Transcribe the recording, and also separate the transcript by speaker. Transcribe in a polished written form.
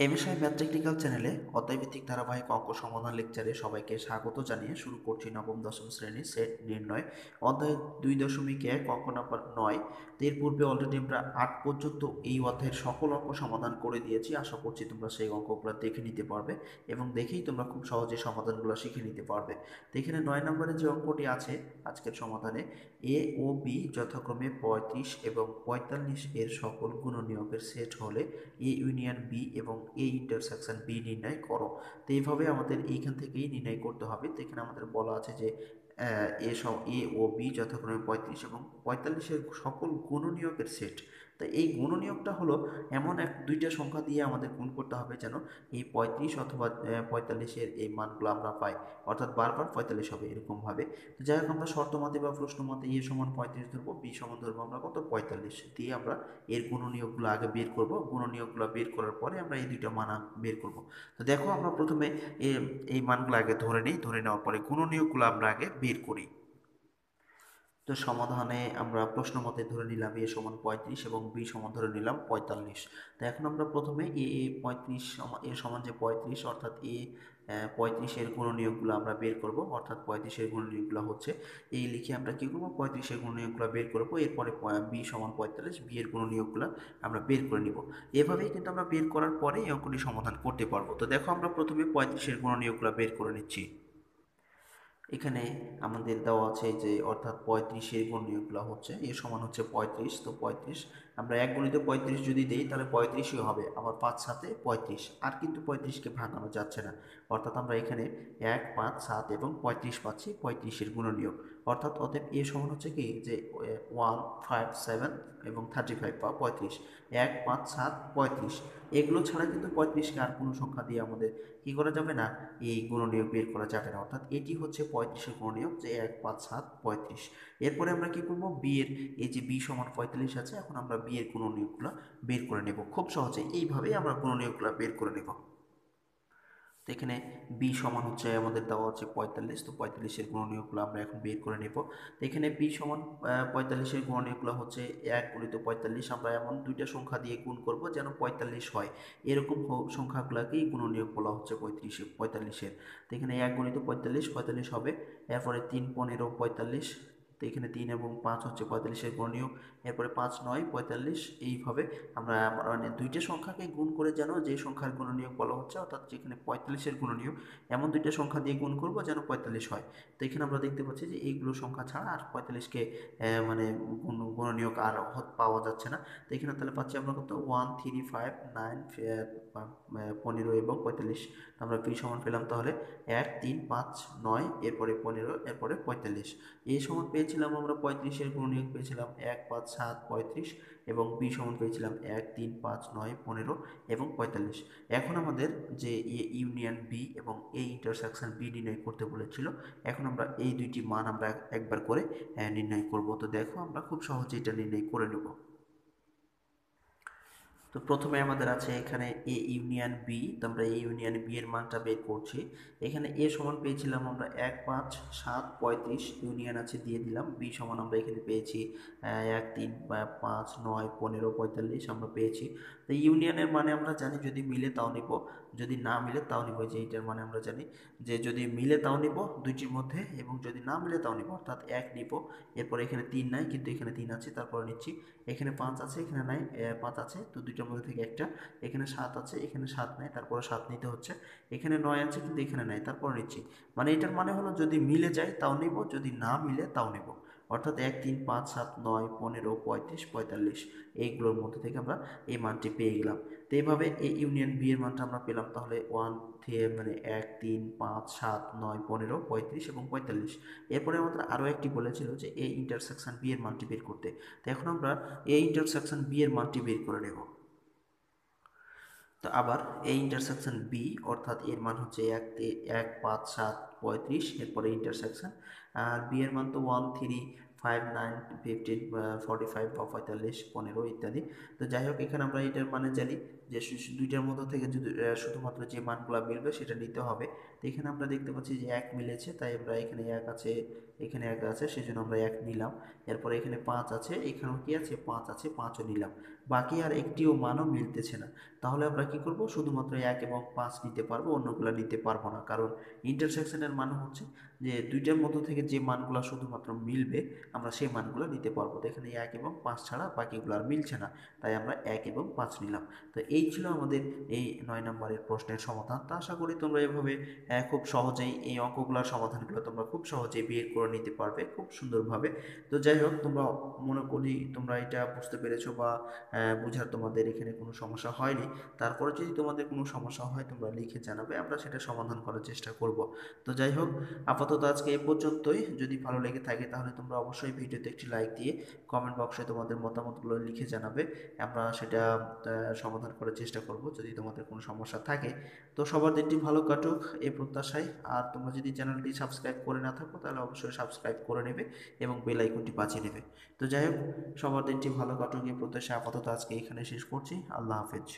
Speaker 1: MSI math technical চ্যানেলে অধ্যায়ভিত্তিক ধারাবাহিক অঙ্ক সমাধান লেকচারে সবাইকে স্বাগত জানিয়ে শুরু করছি নবম দশম শ্রেণীর সেট নির্ণয় অধ্যায় 2.1 অঙ্ক নাম্বার 9। তো এর পূর্বে অলরেডি আমরা 8 পর্যন্ত এই অধ্যায়ের সকল অঙ্ক সমাধান করে দিয়েছি। আশা করছি তোমরা সেই অঙ্কগুলো দেখে নিতে পারবে এবং দেখেই তোমরা খুব সহজে সমাধানগুলো শিখে নিতে পারবে। তো এখানে 9 নম্বরে যে অঙ্কটি আছে আজকের সমাধানে, এ ও বি যথাক্রমে 35 এবং 45 এর সকল গুণনীয়কের সেট হলে এ ইউনিয়ন বি এবং এ ইন্টারসেকশন বি নির্ণয় করো। তো এইভাবে আমাদের এইখান থেকেই নির্ণয় করতে হবে। তো এখানে আমাদের বলা আছে যে এ ও বি যথাক্রমে 35 এবং 45-এর সকল গুণনীয়কের সেট। তো এই গুণনীয়কটা হলো এমন দুইটা সংখ্যা দিয়ে আমাদের গুণ করতে হবে যেন এই 35 অথবা 45-এর এই মানগুলো আমরা পাই, অর্থাৎ বারবার 45 হবে এরকমভাবে। তো যাই হোক, আমরা শর্ত মতে বা প্রশ্ন মতে এ সমান 35 ধরবো, বি সমান ধরবো আমরা কত 45 দিয়ে আমরা এর গুণনীয়কগুলো আগে বের করব। গুণনীয়কগুলো বের করার পরে আমরা এই দুইটা মান বের করব। তো দেখো, আমরা প্রথমে এই মানগুলো আগে ধরে নিই, ধরে নেওয়ার পরে গুণনীয়কগুলো আমরা আগে বের করি। তো সমাধানে আমরা প্রশ্ন মতে ধরে নিলাম এ সমান 35 এবং বি সমান ধরে নিলাম 45। তো এখন আমরা প্রথমে এ 35 এ সমান যে 35, অর্থাৎ এ 35-এর গুণনীয়কগুলো আমরা বের করব, অর্থাৎ 35-এর গুণনীয়কগুলো হচ্ছে এই লিখে আমরা কি করব, 35-এর গুণনীয়কগুলো বের করব। এরপরে বি সমান 45, বি এর গুণনীয়কগুলো আমরা বের করে নিব। এভাবেই কিন্তু আমরা বের করার পরে এই অঙ্কটি সমাধান করতে পারবো। তো দেখো, আমরা প্রথমে 35-এর গুণনীয়কগুলো বের করে নিচ্ছি। এখানে আমাদের দেওয়া আছে যে অর্থাৎ 35-এর গুণনীয়কগুলো হচ্ছে এ সমান হচ্ছে 35। তো 35 আমরা 1 × 35 যদি দেই তাহলে 35ই হবে, আবার 5 সাথে 35, আর কিন্তু 35কে ভাঙানো যাচ্ছে না। অর্থাৎ আমরা এখানে 1, 5, 7 এবং 35 পাচ্ছি 35-এর গুণনীয়ক। অর্থাৎ অতএব এ সমান হচ্ছে কি যে 1, 5, 7 এবং 35 বা 35, 1, 5, 7, 35 এগুলো ছাড়া কিন্তু 35কে আর কোনো সংখ্যা দিয়ে আমাদের কি করা যাবে না, এই গুণনীয়ক বের করা যাবে না। অর্থাৎ এটি হচ্ছে 35-এর গুণনীয়ক, যে 1, 5, 7, 35। এরপরে আমরা কি করব, বি এর এই যে বি সমান 45 আছে, এখন আমরা বি এর গুণনীয়কগুলো বের করে নেব। খুব সহজে এইভাবেই আমরা গুণনীয়কগুলো বের করে নেব। তো এখানে বি সমান হচ্ছে আমাদের দেওয়া হচ্ছে 45। তো 45-এর গুণনীয়কগুলো আমরা এখন বের করে নেব। তো এখানে বি সমান 45-এর গুণনীয়কগুলো হচ্ছে 1 × 45। আমরা এমন দুইটা সংখ্যা দিয়ে গুণ করব যেন 45 হয়, এরকম সংখ্যাগুলোকেই গুণনীয়ক বলা হচ্ছে 45-এর। তো এখানে 1 × 45 45 হবে, এরপরে 3, 15, 45। তো এখানে 3 এবং 5 হচ্ছে 45-এর গুণনীয়ক, এরপরে 5, 9, 45। এইভাবে আমরা মানে দুইটা সংখ্যাকে গুণ করে যেন যে সংখ্যার গুণনীয়ক বলা হচ্ছে, অর্থাৎ যেখানে 45-এর গুণনীয়ক, এমন দুইটা সংখ্যা দিয়ে গুণ করব যেন 45 হয়। তো এখানে আমরা দেখতে পাচ্ছি যে এইগুলো সংখ্যা ছাড়া আর 45-কে মানে গুণনীয়ক আর পাওয়া যাচ্ছে না। তো এখানে তাহলে পাচ্ছি আমরা কত, 1, 3, 5, 9, 15 এবং 45। আমরা পি সমান পেলাম তাহলে 1, 3, 5, 9, এরপরে 15, এরপরে 45। এ সমান পেয়েছিলাম আমরা 35-এর গুণনীয়ক পেয়েছিলাম 1, 5, 7, 35 এবং বি সমান পেয়েছিলাম 1, 3, 5, 9, 15 এবং 45। এখন আমাদের যে এ ইউনিয়ন বি এবং এ ইন্টারসেকশন বি নির্ণয় করতে বলেছিল, এখন আমরা এই দুইটি মান আমরা একবার করে নির্ণয় করব। তো দেখো, আমরা খুব সহজে এটা নির্ণয় করে নেব। তো প্রথমে আমাদের আছে এখানে এ ইউনিয়ন বি। তো আমরা এ ইউনিয়ন বি এর মানটা বের করছি। এখানে এ সমান পেয়েছিলাম আমরা 1, 5, 7, 35, ইউনিয়ন আছে দিয়ে দিলাম। বি সমান আমরা এখানে পেয়েছি 1, 3, 5, 9, 15, 45 আমরা পেয়েছি। তো ইউনিয়নের মানে আমরা জানি যদি মিলে তাও নিব, যদি না মিলে তাও নিব। যে এইটার মানে আমরা জানি যে যদি মিলে তাও নিব দুইটির মধ্যে, এবং যদি না মিলে তাও নিব, অর্থাৎ 1 নিব। এরপর এখানে 3 নাই, কিন্তু এখানে 3 আছে, তারপরে নিচ্ছি। এখানে 5 আছে, এখানে নাই, 5 আছে, তো দুইটার মধ্যে থেকে একটা। এখানে 7 আছে, এখানে 7 নাই, তারপরে 7 নিতে হচ্ছে। এখানে 9 আছে, কিন্তু এখানে নাই, তারপরে নিচ্ছি। মানে এটার মানে হলো যদি মিলে যায় তাও নিব, যদি না মিলে তাও নিব। অর্থাৎ 1, 3, 5, 7, 9, 15, 35, 45 এইগুলোর মধ্যে থেকে আমরা এই মানটি পেয়ে গেলাম। তো এইভাবে এ ইউনিয়ন বি এর মানটা আমরা পেলাম তাহলে 1 থেকে মানে 1, 3, 5, 7, 9, 15, 35 এবং 45। এরপরে আমাদের আরও একটি বলেছিল যে এ ইন্টারসেকশন বি এর মানটি বের করতে। তো এখন আমরা এ ইন্টারসেকশন বি এর মানটি বের করে নেব। তো আবার এ ইন্টারসেকশন বি, অর্থাৎ এর মান হচ্ছে 1, 5, 7, 35, এরপরে ইন্টারসেকশন। আর বি এর মান তো 1, 3, 5, 9, 15, 45 বা 45, 15 ইত্যাদি। তো যাই হোক, এখানে আমরা এটার মানে জানি যে দুইটার মধ্যে থেকে যদি শুধুমাত্র যে মানগুলো মিলবে সেটা নিতে হবে। তো এখানে আমরা দেখতে পাচ্ছি যে এক মিলেছে, তাই আমরা এখানে এক আছে, এখানে এক আছে, সেজন্য আমরা এক নিলাম। এরপরে এখানে পাঁচ আছে, এখানেও কি আছে, পাঁচ আছে, পাঁচও নিলাম। বাকি আর একটিও মানও মিলতেছে না। তাহলে আমরা কি করব, শুধুমাত্র এক এবং পাঁচ নিতে পারবো, অন্যগুলো নিতে পারবো না। কারণ ইন্টারসেকশনের মানে হচ্ছে যে দুইটার মধ্যে থেকে যে মানগুলো শুধুমাত্র মিলবে আমরা সেই মানগুলো নিতে পারবো। তো এখানে এক এবং পাঁচ ছাড়া বাকিগুলো আর মিলছে না, তাই আমরা এক এবং পাঁচ নিলাম। তো এই ছিল আমাদের এই 9 নম্বরের প্রশ্নের সমাধান। তো আশা করি তোমরা এভাবে খুব সহজেই এই অঙ্কগুলোর সমাধানগুলো তোমরা খুব সহজেই বের করে নিতে পারবে খুব সুন্দরভাবে। তো যাই হোক, তোমরা মনে করি তোমরা এটা বুঝতে পেরেছো বা বোঝার তোমাদের এখানে কোনো সমস্যা হয়নি। তারপরে যদি তোমাদের কোনো সমস্যা হয় তোমরা লিখে জানাবে, আমরা সেটা সমাধান করার চেষ্টা করব। তো যাই হোক, আপাতত আজকে এ পর্যন্তই। যদি ভালো লেগে থাকে তাহলে তোমরা অবশ্যই ভিডিওতে একটি লাইক দিয়ে কমেন্ট বক্সে তোমাদের মতামতগুলো লিখে জানাবে। আমরা সেটা সমাধান করার চেষ্টা করব যদি তোমাদের কোনো সমস্যা থাকে। তো সবার দিনটি ভালো কাটুক এই প্রত্যাশায়। আর তোমরা যদি চ্যানেলটি সাবস্ক্রাইব করে না থাকো তাহলে অবশ্যই সাবস্ক্রাইব করে নেবে এবং বেল আইকনটি বাজিয়ে নেবে। তো যাই হোক, সবার দিনটি ভালো কাটুক এই প্রত্যাশায় আপাতত আজকে এখানে শেষ করছি। আল্লাহ হাফেজ।